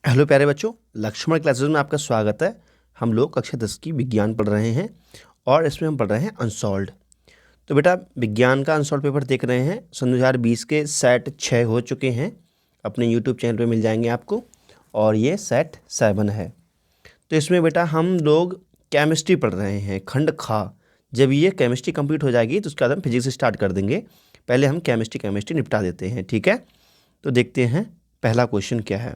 Hello प्यारे बच्चों, Lakshman classes में आपका स्वागत है। हम लोग कक्षा 10 की विज्ञान पढ़ रहे हैं और इसमें हम पढ़ रहे हैं अनसॉल्व्ड। तो बेटा विज्ञान का अनसॉल्व पेपर देख रहे हैं। सन 2020 के सेट 6 हो चुके हैं, अपने यूट्यूब चैनल पे मिल जाएंगे आपको, और ये सेट 7 है। तो इसमें बेटा हम लोग केमिस्ट्री पढ़ रहे हैं, खंड खा। जब ये केमिस्ट्री कंप्लीट हो जाएगी तो उसके बाद हम फिजिक्स स्टार्ट कर देंगे। पहले हम केमिस्ट्री निपटा देते हैं, ठीक है। तो देखते हैं पहला क्वेश्चन क्या है।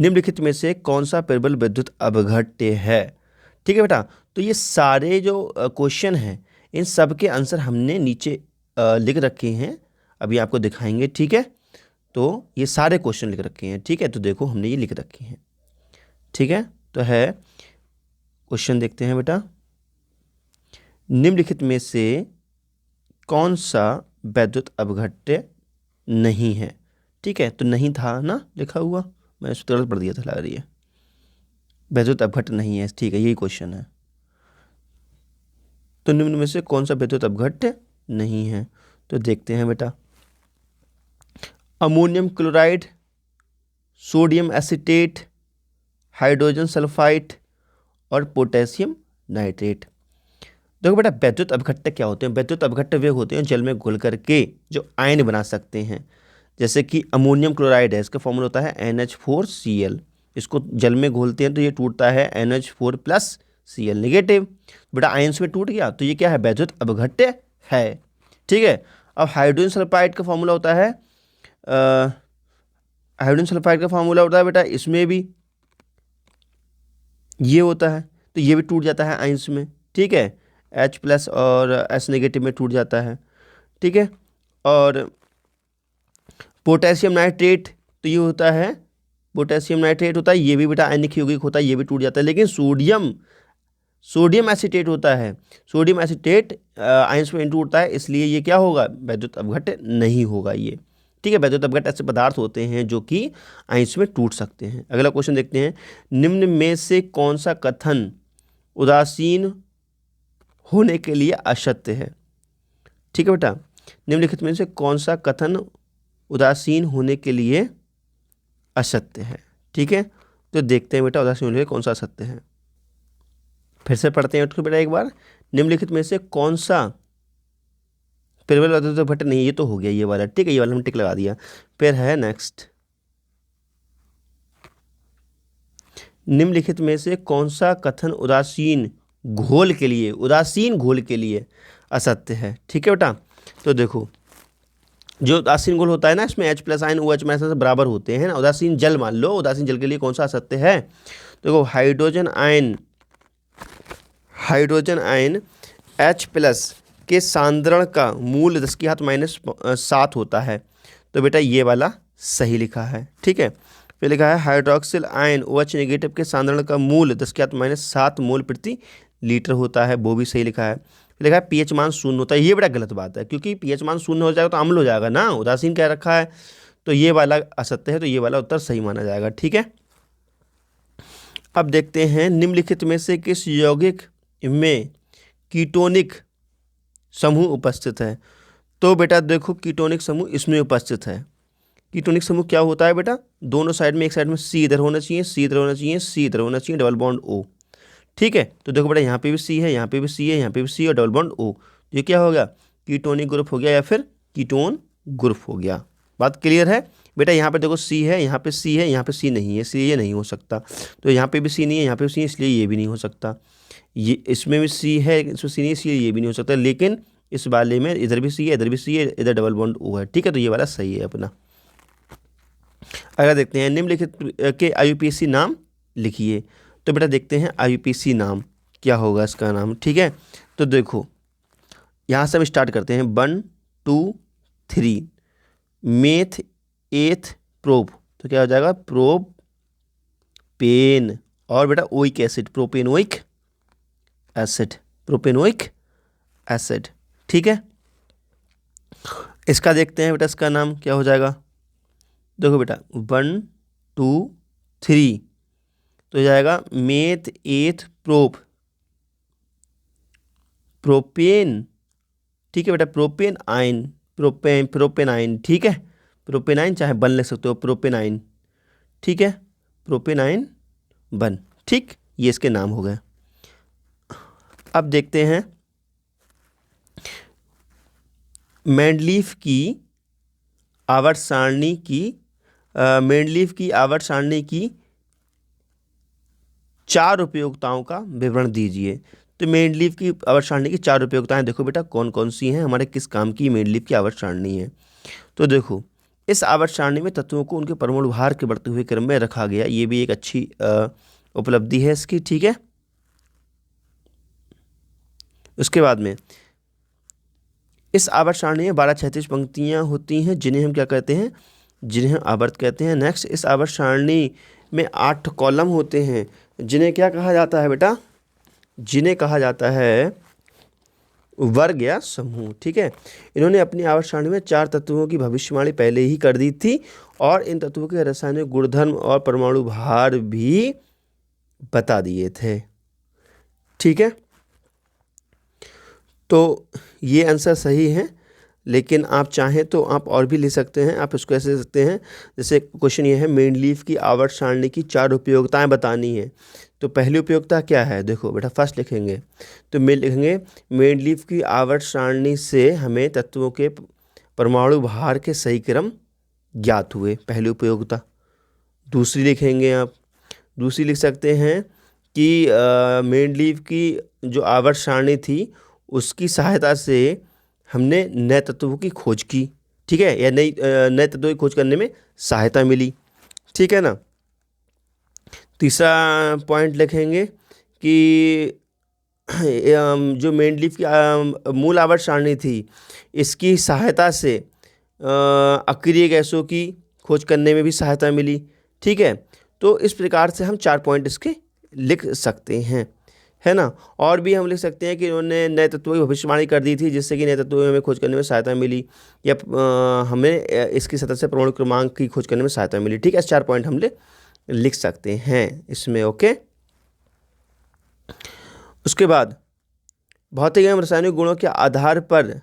निम्नलिखित में से कौन सा प्रबल विद्युत अपघट्य है। ठीक है बेटा, तो ये सारे जो क्वेश्चन हैं इन सब के आंसर हमने नीचे लिख रखे हैं, अभी आपको दिखाएंगे, ठीक है। तो ये सारे क्वेश्चन लिख रखे हैं, ठीक है। तो देखो हमने ये लिख रखे हैं, ठीक है। तो है क्वेश्चन, देखते हैं बेटा। निम्नलिखित में से कौन सा विद्युत अपघट्य नहीं है। ठीक है, तो नहीं था ना लिखा हुआ, मैं इस गलत पढ़ दिया था, लग रही है। विद्युत अपघट्य नहीं है, ठीक है, यही क्वेश्चन है। तो निम्न में से कौन सा विद्युत अपघट्य नहीं है, तो देखते हैं बेटा। Ammonium chloride, sodium acetate, hydrogen sulphide और पोटेशियम नाइट्रेट। देखो बेटा, विद्युत अपघट्य क्या होते हैं। विद्युत अपघट्य वे होते हैं जल में घुल करके जो आयन बना सकते हैं। जैसे कि अमोनियम क्लोराइड है, इसका फॉर्मूला होता है NH4Cl। इसको जल में घोलते हैं तो ये टूटता है NH4+Cl नेगेटिव। बेटा आयंस में टूट गया तो ये क्या है, विद्युत अपघट्य है, ठीक है। अब हाइड्रोजन सल्फाइड का फॉर्मूला होता है बेटा, इसमें भी ये होता है, तो ये भी टूट जाता है आयंस में, ठीक है। H+ और S नेगेटिव में टूट जाता है, ठीक है। और पोटेशियम नाइट्रेट, तो ये होता है ये भी बेटा आयनिक यौगिक होता है, ये भी टूट जाता है। लेकिन सोडियम एसीटेट होता है, सोडियम एसीटेट आयंस में टूटता है, इसलिए ये क्या होगा, विद्युत अपघट्य नहीं होगा ये, ठीक है। विद्युत अपघट्य ऐसे पदार्थ होते हैं जो कि आयंस में टूट सकते हैं। अगला क्वेश्चन देखते हैं। निम्न में से कौन सा कथन उदासीन होने के लिए असत्य है। ठीक है बेटा, निम्नलिखित में से कौन सा कथन उदासीन होने के लिए असत्य है, ठीक है। तो देखते हैं बेटा उदासीन होने के लिए कौन सा असत्य है। फिर से पढ़ते हैं उसको बेटा एक बार। निम्नलिखित में से कौन सा प्रबल विद्युत अपघट्य नहीं, ये तो हो गया ये वाला, ठीक है, ये वाला हम टिक लगा दिया। फिर है नेक्स्ट, निम्नलिखित में से कौन सा कथन उदासीन घोल के लिए असत्य है, ठीक है बेटा। तो देखो, जो उदासीन घोल होता है ना, इसमें H+ आयन OH में से बराबर होते हैं ना। उदासीन जल मान लो, उदासीन जल के लिए कौन सा असत्य है। देखो हाइड्रोजन आयन H+ के सांद्रण का मूल 10⁻⁻7 होता है, तो बेटा ये वाला सही लिखा है, ठीक है। फिर लिखा है हाइड्रोक्सिल आयन OH नेगेटिव के सांद्रण का मूल 10⁻⁷ मोल प्रति लीटर होता है, वो भी सही लिखा है। फिर लिखा है pH मान 0 होता है, ये बड़ा गलत बात है, क्योंकि pH मान 0 हो जाएगा तो अम्ल हो जाएगा ना, उदासीन क्या रखा है, तो ये वाला असत्य है, तो ये वाला उत्तर सही माना जाएगा, ठीक है। अब देखते हैं निम्नलिखित में से किस यौगिक में कीटोनिक समूह उपस्थित है। तो बेटा देखो, कीटोनिक समूह इसमें उपस्थित है। कीटोनिक समूह क्या होता है बेटा, दोनों साइड में, एक साइड में C इधर होना चाहिए, C इधर होना चाहिए, C इधर होना चाहिए, डबल बॉन्ड O, ठीक है। तो देखो बेटा, यहाँ पे भी C है, यहाँ पे भी C है, यहाँ पे भी C और डबल बॉन्ड O, ये क्या हो गया, कीटोनिक ग्रुप हो गया या फिर कीटोन ग्रुप हो गया। बात क्लियर है बेटा। यहाँ पे देखो C है, यहाँ पे C है, यहाँ पे C नहीं है, इसलिए ये नहीं हो सकता। तो यहाँ पे भी C नहीं है, यहाँ पे भी C है, इसलिए ये भी नहीं हो सकता। ये इसमें भी C है, इसमें C नहीं है, इसलिए ये भी नहीं हो सकता। लेकिन इस वाले में इधर भी C है, इधर भी C है, इधर डबल बॉन्ड O है, ठीक है। तो ये वाला सही है अपना। अगला देखते हैं, निम्नलिखित के IUPAC नाम लिखिए। तो बेटा देखते हैं IUPAC नाम क्या होगा इसका नाम, ठीक है। तो देखो यहाँ से हम स्टार्ट करते हैं, 1 2 3, मेथ एथ प्रोप, तो क्या हो जाएगा, प्रोपेन, और बेटा ओइक एसिड, प्रोपेनोइक एसिड, ठीक है। इसका देखते हैं बेटा, इसका नाम क्या हो जाएगा। देखो बेटा 1 2 3, तो हो जाएगा मेथ एथ प्रोपेन, ठीक है बेटा। प्रोपेनाइन, ठीक है, प्रोपेनाइन चाहे बन लिख सकते हो, प्रोपेनाइन, ठीक है, प्रोपेनाइन 1। ठीक, ये इसके नाम हो गए। अब देखते हैं मेंडलीफ की आवर्त सारणी की 4 उपयोगिताओं का विवरण दीजिए। तो मेंडलीफ की आवर्त सारणी की 4 उपयोगिताएं देखो बेटा कौन कौन सी हैं, हमारे किस काम की मेंडलीफ की आवर्त सारणी है। तो देखो, इस आवर्त सारणी में तत्वों को उनके परमाणु भार के बढ़ते हुए क्रम में रखा गया, ये भी एक अच्छी उपलब्धि है इसकी। ठीक है, उसके बाद में इस आवर्त सारणी में 12 क्षैतिज पंक्तियां होती हैं, जिन्हें हम क्या कहते हैं, जिन्हें हम आवर्त कहते हैं। नेक्स्ट, इस आवर्त सारणी में 8 कॉलम होते हैं, जिन्हें क्या कहा जाता है बेटा, जिन्हें कहा जाता है वर्ग या समूह। ठीक है, इन्होंने अपनी आवर्त सारणी में 4 तत्वों की भविष्यवाणी पहले ही कर दी थी और इन तत्वों के रासायनिक गुणधर्म और परमाणु भार भी बता दिए थे। ठीक है, तो ये आंसर सही है, लेकिन आप चाहें तो आप और भी ले सकते हैं। आप इसको ऐसे ले सकते हैं, जैसे क्वेश्चन ये है मेंडलीफ की आवर्त सारणी की 4 उपयोगिताएं बतानी है। तो पहली उपयोगिता क्या है, देखो बेटा फर्स्ट लिखेंगे तो लिखेंगे मेंडलीफ की आवर्त सारणी से हमें तत्वों के परमाणु भार के सही क्रम ज्ञात हुए, पहली उपयोगिता। दूसरी लिखेंगे आप, दूसरी लिख सकते हैं कि मेंडलीफ की जो आवर्त सारणी थी उसकी सहायता से हमने नए तत्वों की खोज की। ठीक है, या नए तत्वों की खोज करने में सहायता मिली। ठीक है ना। तीसरा पॉइंट लिखेंगे कि जो मेंडलीफ की मूल आवर्त सारणी थी, इसकी सहायता से अक्रिय गैसों की खोज करने में भी सहायता मिली। ठीक है, तो इस प्रकार से हम 4 पॉइंट इसके लिख सकते हैं, है ना। और भी हम लिख सकते हैं कि उन्होंने नए तत्वों की भविष्यवाणी कर दी थी, जिससे कि नए तत्वों में हमें खोज करने में सहायता मिली, या हमें इसकी सतह से परमाणु क्रमांक की खोज करने में सहायता मिली। ठीक है, 4 पॉइंट हम लिख सकते हैं इसमें। ओके, उसके बाद भौतिक एवं रासायनिक गुणों के आधार पर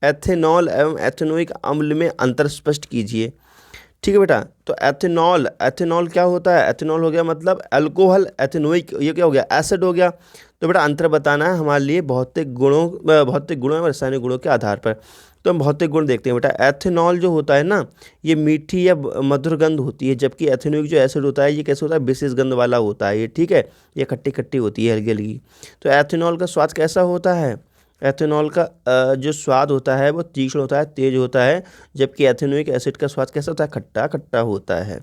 एथेनॉल एवं एथेनोइक अम्ल में अंतर स्पष्ट कीजिए। ठीक है बेटा, तो एथेनॉल क्या होता है, एथेनॉल हो गया मतलब अल्कोहल, एथेनोइक ये क्या हो गया, एसिड हो गया। तो बेटा अंतर बताना है हमारे लिए भौतिक गुणों और रासायनिक गुणों के आधार पर। तो हम भौतिक गुण देखते हैं बेटा। एथेनॉल जो होता है ना, ये मीठी या मधुर गंध होती है, जबकि एथेनोइक जो एसिड होता है ये कैसे होता है, विशेष गंध वाला होता है ये। ठीक है, ये खट्टी खट्टी होती है, हल्की हल्की। तो एथेनॉल का स्वाद कैसा होता है, एथेनॉल का जो स्वाद होता है वो तीक्ष्ण होता है, तेज होता है, जबकि एथेनोइक एसिड का स्वाद कैसा होता है, खट्टा खट्टा होता है।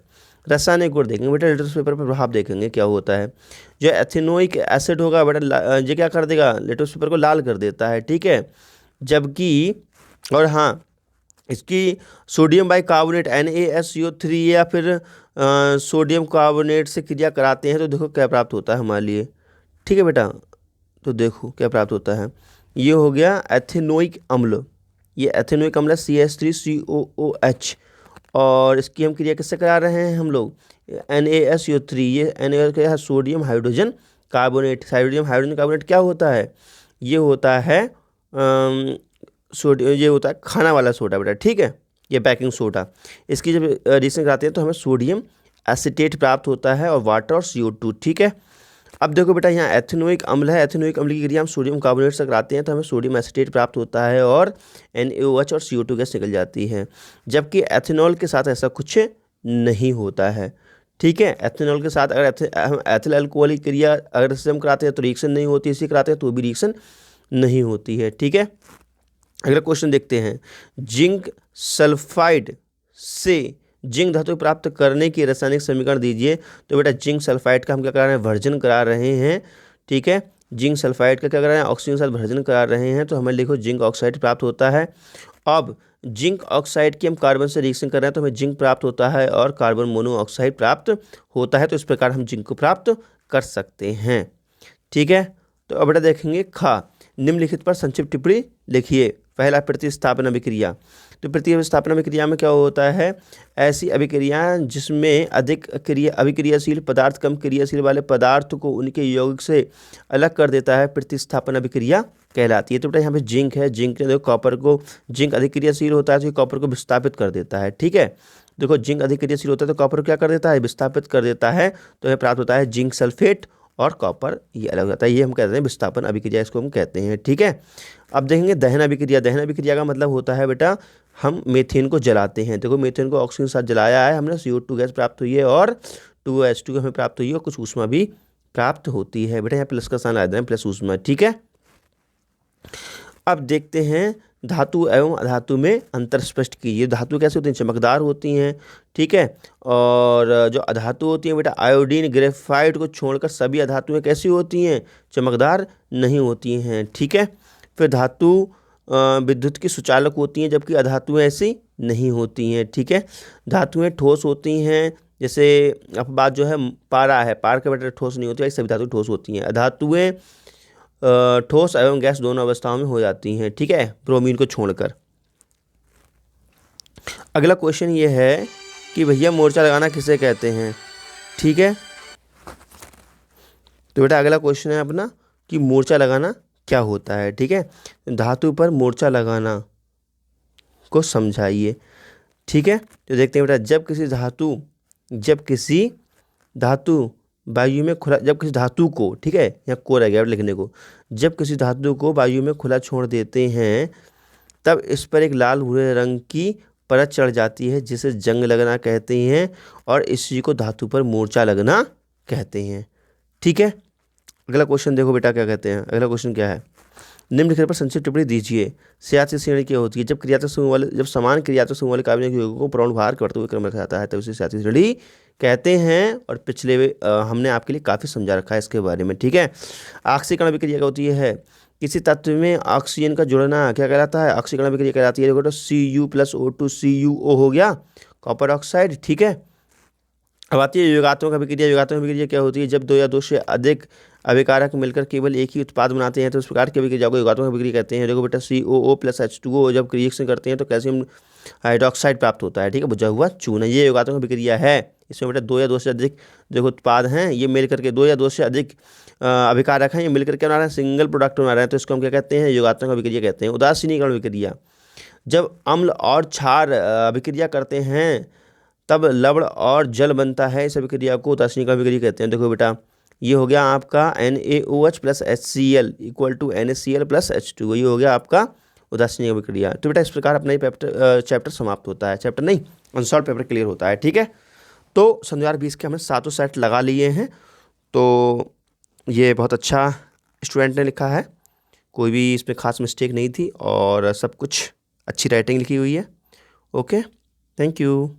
रासायनिक गुण देखेंगे बेटा, लिटमस पेपर पर प्रभाव देखेंगे क्या होता है। जो एथेनोइक एसिड होगा बेटा, ये क्या कर देगा, लिटमस पेपर को लाल कर देता है। ठीक है, जबकि और हाँ, इसकी सोडियम बाइकार्बोनेट NaSCO3 या फिर सोडियम कार्बोनेट से क्रिया कराते हैं तो देखो क्या प्राप्त होता है हमारे लिए। ठीक है बेटा, तो देखो क्या प्राप्त होता है, ये हो गया एथेनोइक अम्ल। ये एथेनोइक अम्ल CH3COOH, और इसकी हम क्रिया किससे करा रहे हैं हम लोग, NaSCO3। ये Na क्या है, sodium hydrogen carbonate. Sodium hydrogen carbonate क्या होता है, ये होता है ये होता है खाना वाला सोडा बेटा। ठीक है, ये बेकिंग सोडा। इसकी जब रिएक्शन कराते हैं तो हमें सोडियम एसीटेट प्राप्त होता है और वाटर और CO2। ठीक है, अब देखो बेटा यहाँ एथेनोइक अम्ल है, एथेनोइक अम्ल की क्रिया हम सोडियम कार्बोनेट से कराते हैं तो हमें सोडियम एसीटेट प्राप्त होता है और NaOH और CO2 गैस निकल जाती है, जबकि एथेनॉल के साथ ऐसा कुछ नहीं होता है। ठीक है, एथेनॉल के साथ अगर हम एथिल अल्कोहल की क्रिया अगर इससे हम कराते हैं तो रिएक्शन नहीं होती, इसी कराते हैं तो भी रिएक्शन नहीं होती है। ठीक है, अगला क्वेश्चन देखते हैं, जिंक सल्फाइड से जिंक धातु प्राप्त करने की रासायनिक समीकरण दीजिए। तो बेटा जिंक सल्फाइड का हम क्या करा रहे हैं, वर्जन करा रहे हैं। ठीक है, जिंक सल्फाइड का क्या करा रहे हैं, ऑक्सीजन के साथ वर्जन करा रहे हैं, तो हमें लिखो जिंक ऑक्साइड प्राप्त होता है। अब जिंक ऑक्साइड की हम कार्बन से रिएक्शन कर रहे हैं तो हमें जिंक प्राप्त होता है और कार्बन मोनोऑक्साइड प्राप्त होता है, तो इस प्रकार हम जिंक को प्राप्त कर सकते हैं। ठीक है, तो अब बेटा देखेंगे खा, निम्नलिखित पर संक्षिप्त टिप्पणी लिखिए। पहला प्रतिस्थापन अभिक्रिया। तो प्रतिस्थापन अभिक्रिया में क्या होता है, ऐसी अभिक्रिया जिसमें अधिक अभिक्रियाशील पदार्थ कम क्रियाशील वाले पदार्थ को उनके यौगिक से अलग कर देता है, प्रतिस्थापन अभिक्रिया कहलाती है। तो बेटा यहाँ पे जिंक है, जिंक ने देखो कॉपर को, जिंक अधिक क्रियाशील होता है तो कॉपर को विस्थापित कर देता है। ठीक है, देखो जिंक अधिक क्रियाशील होता है तो कॉपर क्या कर देता है, विस्थापित कर देता है, तो हमें प्राप्त होता है जिंक सल्फेट और कॉपर, ये अलग होता है, ये हम कहते हैं विस्थापन अभिक्रिया, इसको हम कहते हैं। ठीक है, अब देखेंगे दहन अभिक्रिया। दहन अभिक्रिया का मतलब होता है बेटा हम मीथेन को जलाते हैं। देखो मीथेन को ऑक्सीजन के साथ जलाया है हमने, CO2 गैस प्राप्त हुई है और 2H2 हमें प्राप्त हुई है और कुछ ऊष्मा भी प्राप्त होती है। बेटा यहाँ प्लस का साइन आ जाए, प्लस ऊष्मा। ठीक है, अब देखते हैं धातु एवं अधातु में अंतर स्पष्ट कीजिए। धातु कैसे होती हैं, चमकदार होती हैं। ठीक है, और जो अधातु होती हैं बेटा आयोडीन ग्रेफाइट को छोड़कर सभी अधातुएं कैसी होती हैं, चमकदार नहीं होती हैं। ठीक है, फिर धातु विद्युत की सुचालक होती हैं जबकि अधातुएं ऐसी नहीं होती हैं। ठीक है, धातुएं ठोस होती हैं, जैसे अपवाद जो है पारा है, पार के बेटा ठोस नहीं होती है, सभी धातु ठोस होती हैं। अधातुएं ठोस एवं गैस दोनों अवस्थाओं में हो जाती हैं। ठीक है, ब्रोमीन को छोड़कर। अगला क्वेश्चन ये है कि भैया मोर्चा लगाना किसे कहते हैं। ठीक है, तो बेटा अगला क्वेश्चन है अपना कि मोर्चा लगाना क्या होता है। ठीक है, धातु पर मोर्चा लगाना को समझाइए। ठीक है, तो देखते हैं बेटा जब किसी धातु वायु में खुला, जब किसी धातु को, ठीक है यहाँ को रह गया लिखने को, जब किसी धातु को वायु में खुला छोड़ देते हैं तब इस पर एक लाल भूरे रंग की परत चढ़ जाती है जिसे जंग लगना कहते हैं और इसी को धातु पर मोर्चा लगना कहते हैं। ठीक है, अगला क्वेश्चन देखो बेटा क्या कहते हैं। अगला क्वेश्चन क्या है, निम्नलिखित पर संक्षिप्त टिप्पणी दीजिए। स्याची श्रेणी क्या होती है, जब समान क्रियात्मक समूह वाले कार्बनिक यौगिकों को परमाणु भार करते हुए क्रम रखा जाता है तब इसे स्याची श्रेणी कहते हैं। और पिछले हमने आपके लिए काफ़ी समझा रखा है इसके बारे में। ठीक है, ऑक्सीकरण अभिक्रिया क्या होती है, किसी तत्व में ऑक्सीजन का जुड़ना क्या कहलाता है, ऑक्सीकरण अभिक्रिया कहलाती है। देखो तो Cu+O2 CuO हो गया, कॉपर ऑक्साइड। ठीक है, अब आती है योगात्मक अभिक्रिया। योगात्मक अभिक्रिया क्या होती है, जब दो या दो से अधिक अभिकारक मिलकर केवल एक ही उत्पाद बनाते हैं तो उस प्रकार की अभिक्रिया को योगात्मक अभिक्रिया कहते हैं। देखो बेटा COO+H2O जब रिएक्शन करते हैं तो कैल्शियम हाइड्रोक्साइड प्राप्त होता है। ठीक है, बुझा हुआ चूना, ये योगात्मक अभिक्रिया है। इसमें बेटा दो या दो से अधिक देखो उत्पाद हैं, ये मिल करके दो या दो से अधिक अभिकारक हैं, ये मिलकर के बना रहे हैं, सिंगल प्रोडक्ट बना रहे हैं, तो इसको हम क्या कहते हैं, योगात्मक अभिक्रिया कहते हैं। उदासीनीकरण अभिक्रिया, जब अम्ल और क्षार अभिक्रिया करते हैं तब लवण और जल बनता है, इस अभिक्रिया को उदासीनीकरण अभिक्रिया कहते हैं। देखो बेटा ये हो गया आपका NaOH+HCl = NaCl+H2O, ये हो गया आपका उदासीनीकरण अभिक्रिया। तो बेटा इस प्रकार अपना ये चैप्टर समाप्त होता है, चैप्टर नहीं अनसॉल्व पेपर क्लियर होता है। ठीक है, तो सन 2020 के हमने 7 सेट लगा लिए हैं, तो ये बहुत अच्छा स्टूडेंट ने लिखा है, कोई भी इसमें खास मिस्टेक नहीं थी और सब कुछ अच्छी राइटिंग लिखी हुई है। Okay, thank you.